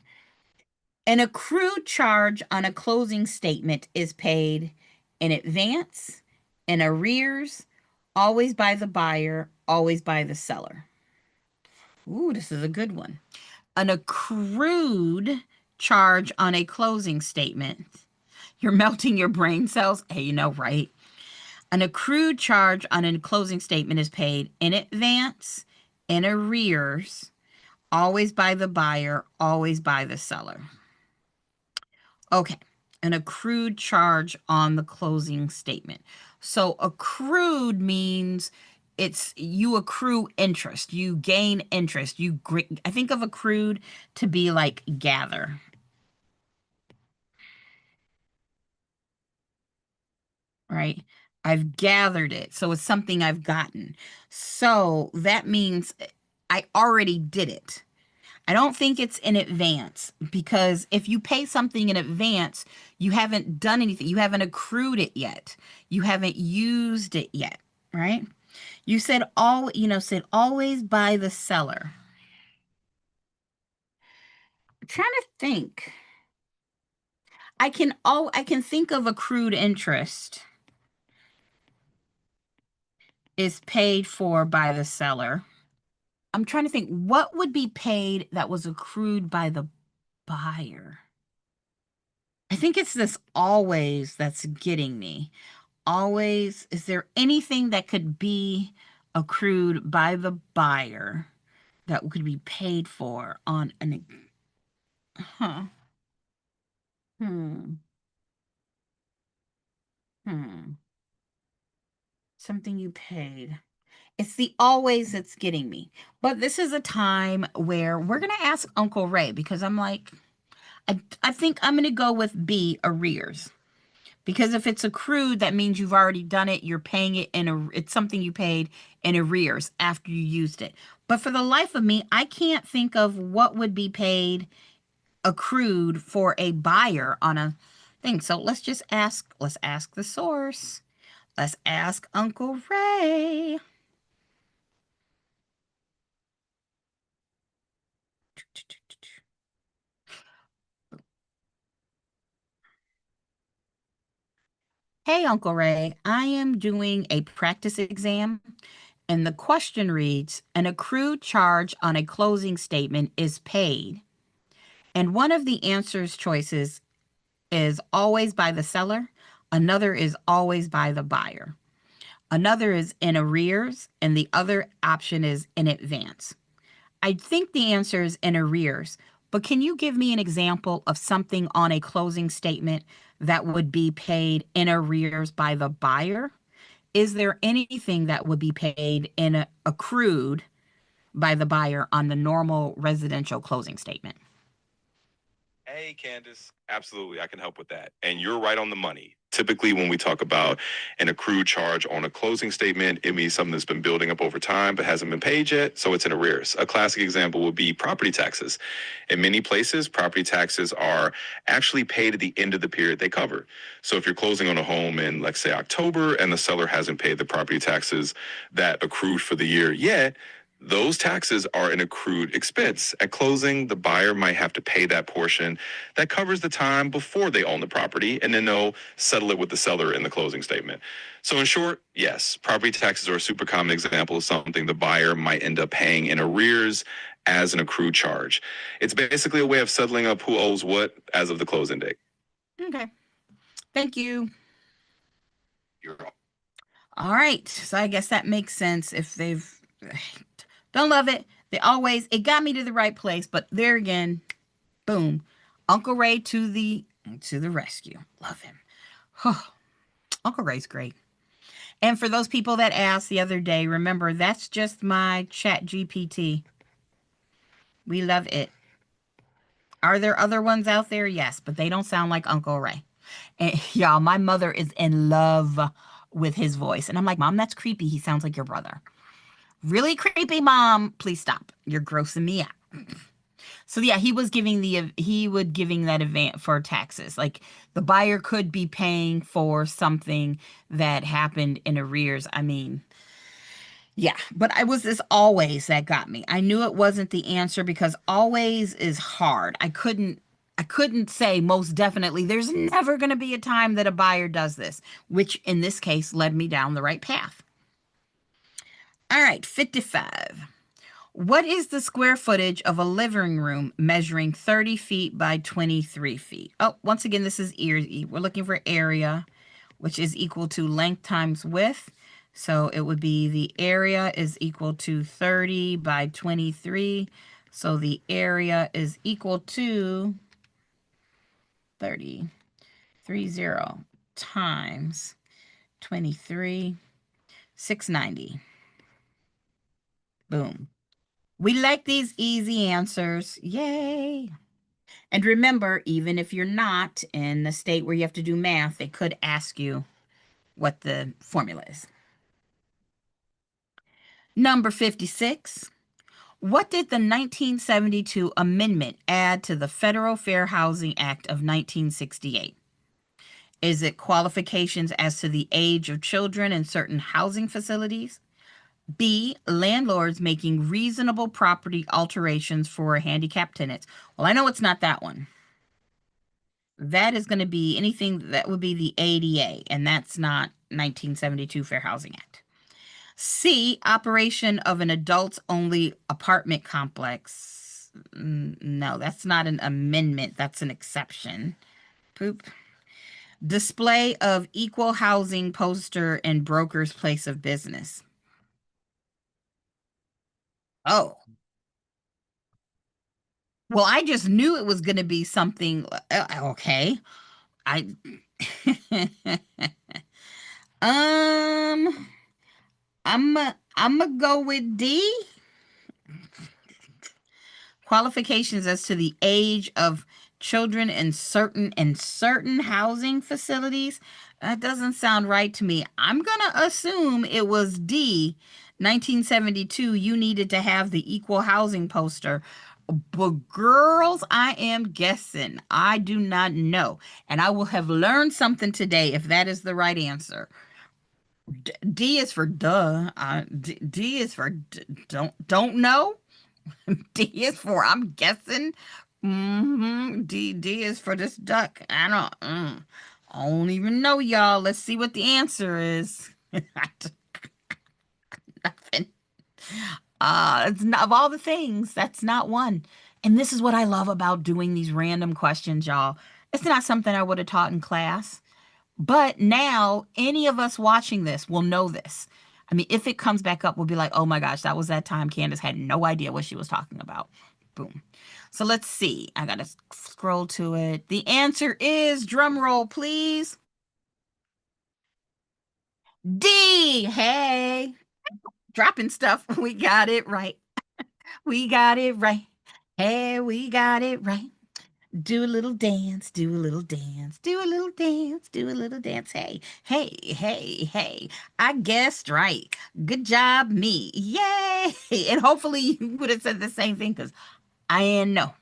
An accrued charge on a closing statement is paid in advance, in arrears, always by the buyer, always by the seller. Ooh, this is a good one. An accrued charge on a closing statement. You're melting your brain cells. Hey, you know, right? An accrued charge on a closing statement is paid in advance, in arrears, always by the buyer, always by the seller. Okay, an accrued charge on the closing statement. So accrued means it's you accrue interest, you gain interest. I think of accrued to be like gather. Right? I've gathered it. So it's something I've gotten. So that means I already did it. I don't think it's in advance because if you pay something in advance, you haven't done anything. You haven't accrued it yet. You haven't used it yet, right? You said said always by the seller. trying to think. I can think of accrued interest is paid for by the seller. I'm trying to think what would be paid that was accrued by the buyer. I think it's this always that's getting me. Always, is there anything that could be accrued by the buyer that could be paid for on an, huh? Hmm. Hmm. Something you paid. It's the always that's getting me. But this is a time where we're going to ask Uncle Ray because I'm like, I think I'm going to go with B, arrears. Because if it's accrued, that means you've already done it. You're paying it it's something you paid in arrears after you used it. But for the life of me, I can't think of what would be paid accrued for a buyer on a thing. So let's ask the source. Let's ask Uncle Ray. Hey, Uncle Ray, I am doing a practice exam, and the question reads, an accrued charge on a closing statement is paid. And one of the answers choices is always by the seller, another is always by the buyer, another is in arrears, and the other option is in advance. I think the answer is in arrears, but can you give me an example of something on a closing statement that would be paid in arrears by the buyer? Is there anything that would be paid in accrued by the buyer on the normal residential closing statement? Hey, Candace. Absolutely, I can help with that. And you're right on the money. Typically, when we talk about an accrued charge on a closing statement, it means something that's been building up over time but hasn't been paid yet, so it's in arrears. A classic example would be property taxes. In many places, property taxes are actually paid at the end of the period they cover. So if you're closing on a home in, let's say, October, and the seller hasn't paid the property taxes that accrued for the year yet, those taxes are an accrued expense. At closing, the buyer might have to pay that portion that covers the time before they own the property, and then they'll settle it with the seller in the closing statement. So in short, yes, property taxes are a super common example of something the buyer might end up paying in arrears as an accrued charge. It's basically a way of settling up who owes what as of the closing date. Okay. Thank you. You're All right. So I guess that makes sense if they've don't love it. It got me to the right place, but there again, boom. Uncle Ray to the rescue. Love him. Uncle Ray's great. And for those people that asked the other day, remember that's just my chat GPT. We love it. Are there other ones out there? Yes, but they don't sound like Uncle Ray. And y'all, my mother is in love with his voice. And I'm like, Mom, that's creepy. He sounds like your brother. Really creepy, Mom. Please stop. You're grossing me out. So yeah, he would giving that advance for taxes. Like the buyer could be paying for something that happened in arrears. I mean, yeah, but I was this always that got me. I knew it wasn't the answer because always is hard. I couldn't say most definitely there's never going to be a time that a buyer does this, which in this case led me down the right path. All right, 55. What is the square footage of a living room measuring 30 feet by 23 feet? Oh, once again, this is easy. We're looking for area, which is equal to length times width. So it would be the area is equal to 30 by 23. So the area is equal to 30 times 23, 690. Boom. We like these easy answers. Yay. And remember, even if you're not in the state where you have to do math, they could ask you what the formula is. Number 56. What did the 1972 amendment add to the Federal Fair Housing Act of 1968? Is it qualifications as to the age of children in certain housing facilities? B, landlords making reasonable property alterations for handicapped tenants. Well, I know it's not that one. That is going to be anything that would be the ADA, and that's not 1972 Fair Housing Act. C, operation of an adults-only apartment complex. No, that's not an amendment. That's an exception. Poop. Display of equal housing poster in broker's place of business. Oh. Well, I just knew it was going to be something. Okay. I. um. I'm gonna go with D. Qualifications as to the age of children in certain housing facilities. That doesn't sound right to me. I'm gonna assume it was D. 1972, you needed to have the equal housing poster. But girls, I am guessing. I do not know. And I will have learned something today if that is the right answer. D is for duh. D is for don't know. D is for I'm guessing. D is for this duck. I don't even know, y'all. Let's see what the answer is. Nothing. It's not, of all the things, that's not one. And this is what I love about doing these random questions, y'all. It's not something I would have taught in class, but now any of us watching this will know this. I mean, if it comes back up, we'll be like, oh my gosh, that was that time Candace had no idea what she was talking about. Boom. So let's see. I got to scroll to it. The answer is, drum roll, please. D. Hey, dropping stuff. We got it right. We got it right. Hey, we got it right. Do a little dance, do a little dance, do a little dance, do a little dance. Hey, hey, hey, hey. I guessed right. Good job, me. Yay. And hopefully you would have said the same thing because I didn't know.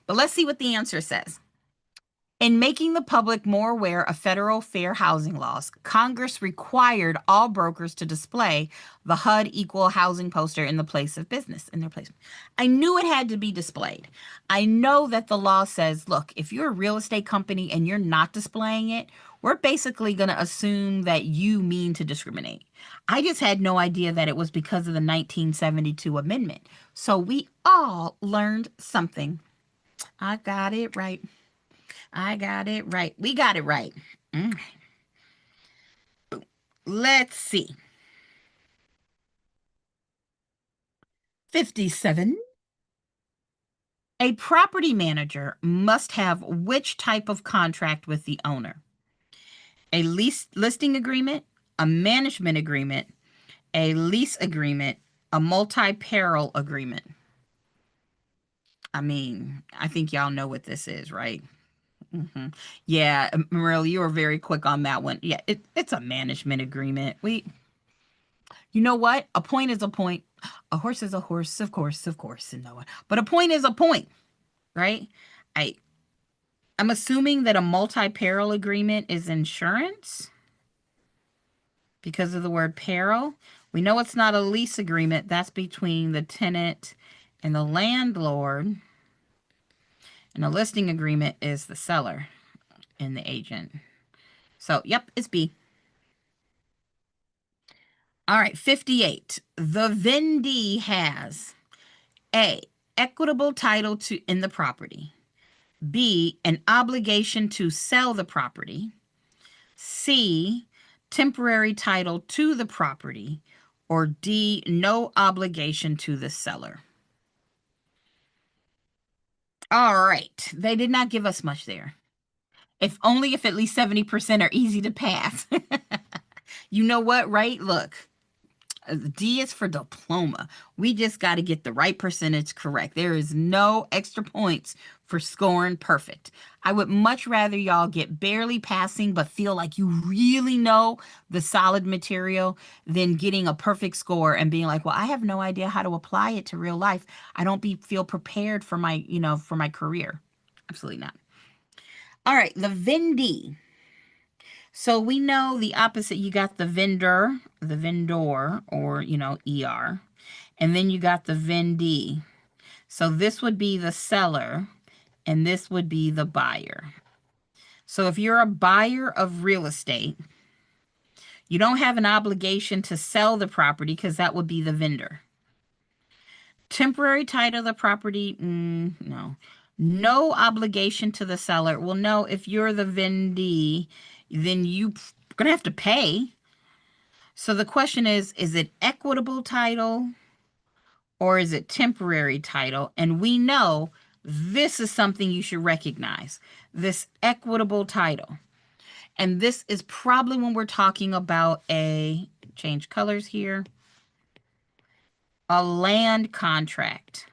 But let's see what the answer says. In making the public more aware of federal fair housing laws, Congress required all brokers to display the HUD equal housing poster in the place of business, in their placement. I knew it had to be displayed. I know that the law says, look, if you're a real estate company and you're not displaying it, we're basically going to assume that you mean to discriminate. I just had no idea that it was because of the 1972 amendment. So we all learned something. I got it right. I got it right. We got it right. Let's see. 57. A property manager must have which type of contract with the owner? A lease listing agreement, a management agreement, a lease agreement, a multi-peril agreement. I mean, I think y'all know what this is, right? Yeah, Mariel, you were very quick on that one. Yeah, it's a management agreement. You know what? A point is a point. A horse is a horse, of course, and no one. But a point is a point, right? I'm assuming that a multi-peril agreement is insurance because of the word peril. We know it's not a lease agreement. That's between the tenant and the landlord. And a listing agreement is the seller and the agent. So, yep, it's B. All right, 58. The vendee has A, equitable title to in the property. B, an obligation to sell the property. C, temporary title to the property. Or D, no obligation to the seller. All right, they did not give us much there. If only if at least 70% are easy to pass. You know what, right? Look. D is for diploma. We just got to get the right percentage correct. There is no extra points for scoring perfect. I would much rather y'all get barely passing but feel like you really know the solid material than getting a perfect score and being like, well, I have no idea how to apply it to real life. I don't feel prepared for my, for my career. Absolutely not. All right, the vendee So we know the opposite. You got the vendor, or, ER. And then you got the vendee. So this would be the seller, and this would be the buyer. So if you're a buyer of real estate, you don't have an obligation to sell the property because that would be the vendor. Temporary title of the property, no. No obligation to the seller. Well, no, if you're the vendee, then you're going to have to pay. So the question is it equitable title or is it temporary title? And we know this is something you should recognize, this equitable title. And this is probably when we're talking about change colors here, a land contract.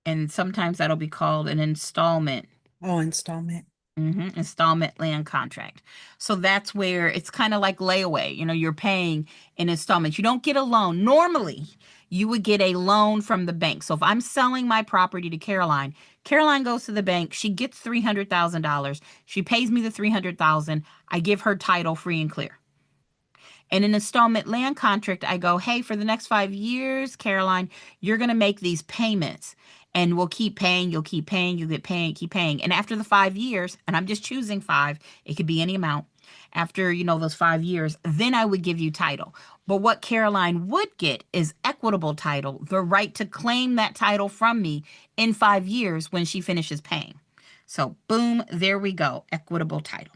And sometimes that'll be called an installment. Oh, installment. Installment land contract. So that's where it's kind of like layaway. You're paying in installments. You don't get a loan. Normally, you would get a loan from the bank. So if I'm selling my property to Caroline, Caroline goes to the bank. She gets $300,000. She pays me the $300,000. I give her title free and clear. In an installment land contract, I go, hey, for the next 5 years, Caroline, you're going to make these payments. And we'll keep paying, you'll keep paying, you'll get paying, keep paying. And after the 5 years, and I'm just choosing 5, it could be any amount. After, those 5 years, then I would give you title. But what Caroline would get is equitable title, the right to claim that title from me in 5 years when she finishes paying. So boom, there we go, equitable title.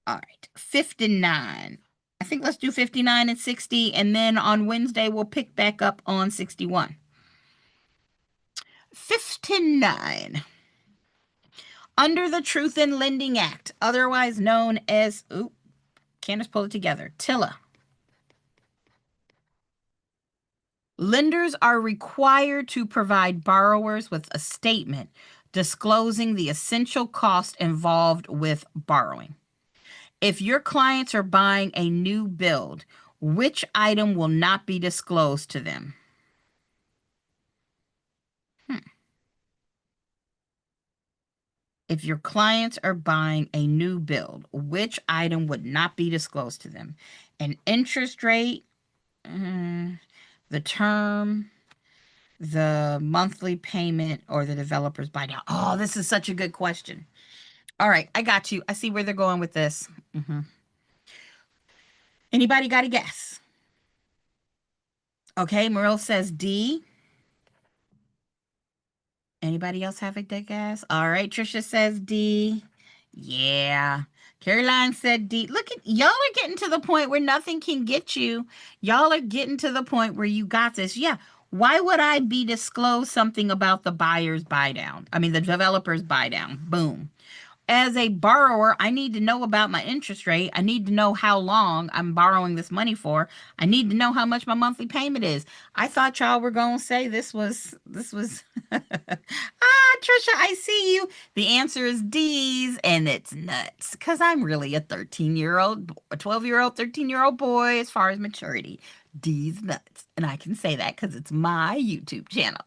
All right, 59. I think let's do 59 and 60, and then on Wednesday, we'll pick back up on 61. 59. Under the Truth in Lending Act, otherwise known as, Candace, pull it together, TILA. Lenders are required to provide borrowers with a statement disclosing the essential cost involved with borrowing. If your clients are buying a new build, which item will not be disclosed to them? If your clients are buying a new build, which item would not be disclosed to them? An interest rate, the term, the monthly payment, or the developer's buy down? Oh, this is such a good question. All right, I got you. I see where they're going with this. Anybody got a guess? Okay, Merle says D. Anybody else have a guess? All right, Trisha says D. Yeah. Caroline said D. Look at y'all are getting to the point where nothing can get you. Y'all are getting to the point where you got this. Yeah. Why would I be disclose something about the buyer's buy down? I mean, the developer's buy down. Boom. As a borrower, I need to know about my interest rate. I need to know how long I'm borrowing this money for. I need to know how much my monthly payment is. I thought y'all were going to say this was Trisha, I see you. The answer is D's, and it's nuts because I'm really a 13-year-old, a 12-year-old, 13-year-old boy as far as maturity. D's nuts. And I can say that because it's my YouTube channel.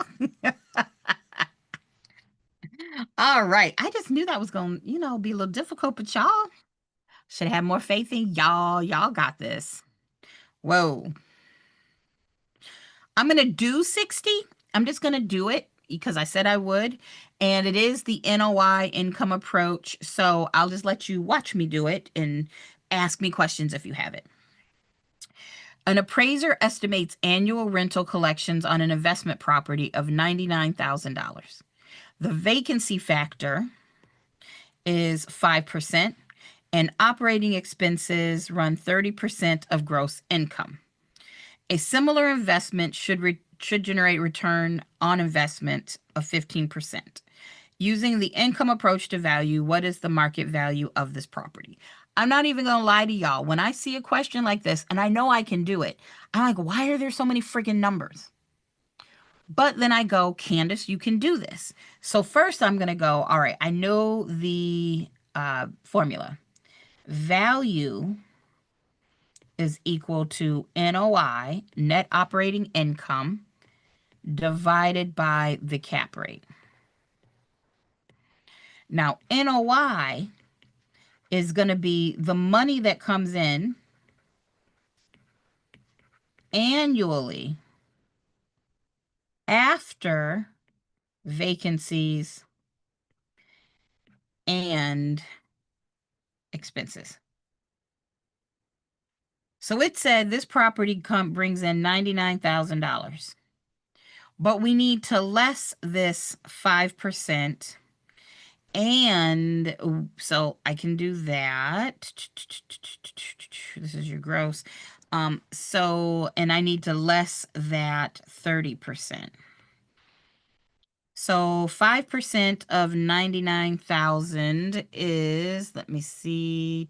All right. I just knew that was going to, be a little difficult, but y'all should have more faith in y'all. Y'all got this. Whoa. I'm going to do 60. I'm just going to do it because I said I would. And it is the NOI income approach. So I'll just let you watch me do it and ask me questions if you have it. An appraiser estimates annual rental collections on an investment property of $99,000. The vacancy factor is 5%, and operating expenses run 30% of gross income. A similar investment should generate return on investment of 15%. Using the income approach to value, what is the market value of this property? I'm not even going to lie to y'all. When I see a question like this, and I know I can do it, I'm like, why are there so many freaking numbers? But then I go, Candace, you can do this. So first I'm going to go, all right, I know the formula. Value is equal to NOI, net operating income, divided by the cap rate. Now, NOI is going to be the money that comes in annually after vacancies and expenses. So it said this property brings in $99,000, but we need to less this 5%. And so I can do that. This is your gross. And I need to less that 30%. So 5% of 99,000 is, let me see,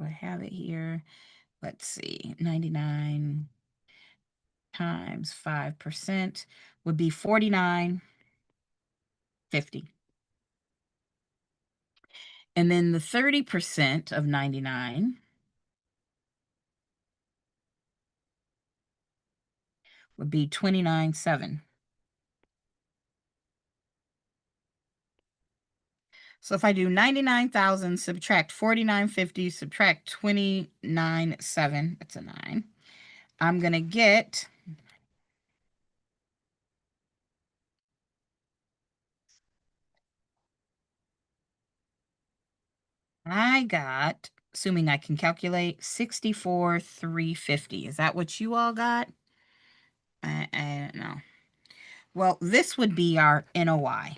I have it here. Let's see, 99 times 5% would be 49.50. And then the 30% of 99 would be 29.7. So if I do 99,000, subtract 49.50, subtract 29.7, that's a 9. I'm going to get I got, assuming I can calculate, 64,350. Is that what you all got? I don't know. Well, this would be our NOI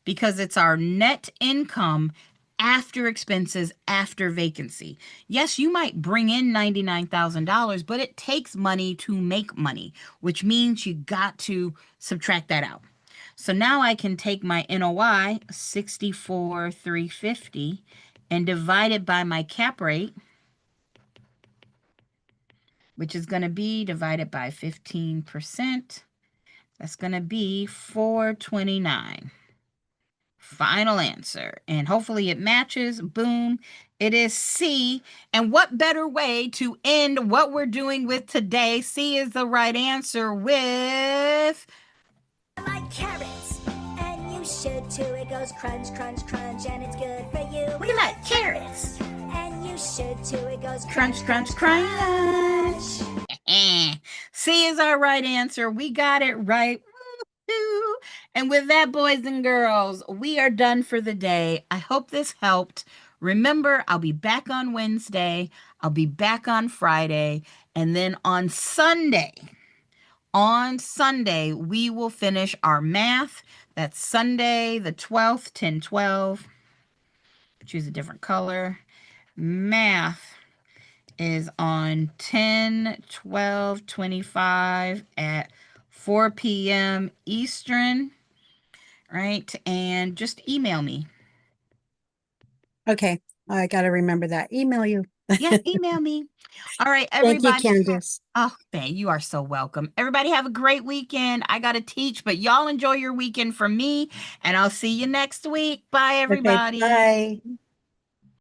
because it's our net income after expenses, after vacancy. Yes, you might bring in $99,000, but it takes money to make money, which means you got to subtract that out. So now I can take my NOI, 64,350, and divide it by my cap rate, which is going to be divided by 15%. That's going to be 429. Final answer. And hopefully it matches. Boom. It is C. And what better way to end what we're doing with today? C is the right answer with... I like carrots, and you should too. It goes crunch, crunch, crunch, and it's good for you. Look at that, carrots. And you should too. It goes Crunch, crunch, crunch. C is our right answer. We got it right. Woo-hoo. And with that, boys and girls, we are done for the day. I hope this helped. Remember, I'll be back on Wednesday. I'll be back on Friday. And then on Sunday, we will finish our math. That's Sunday, the 12th, 10/12. Choose a different color. Math is on 10/12/25 at 4 p.m. Eastern, right? And just email me. Okay. I got to remember that. Email you. Yeah, email me. All right, Thank you, everybody. Candace. Oh, man, you are so welcome. Everybody have a great weekend. I got to teach, but y'all enjoy your weekend from me, and I'll see you next week. Bye, everybody. Okay, bye.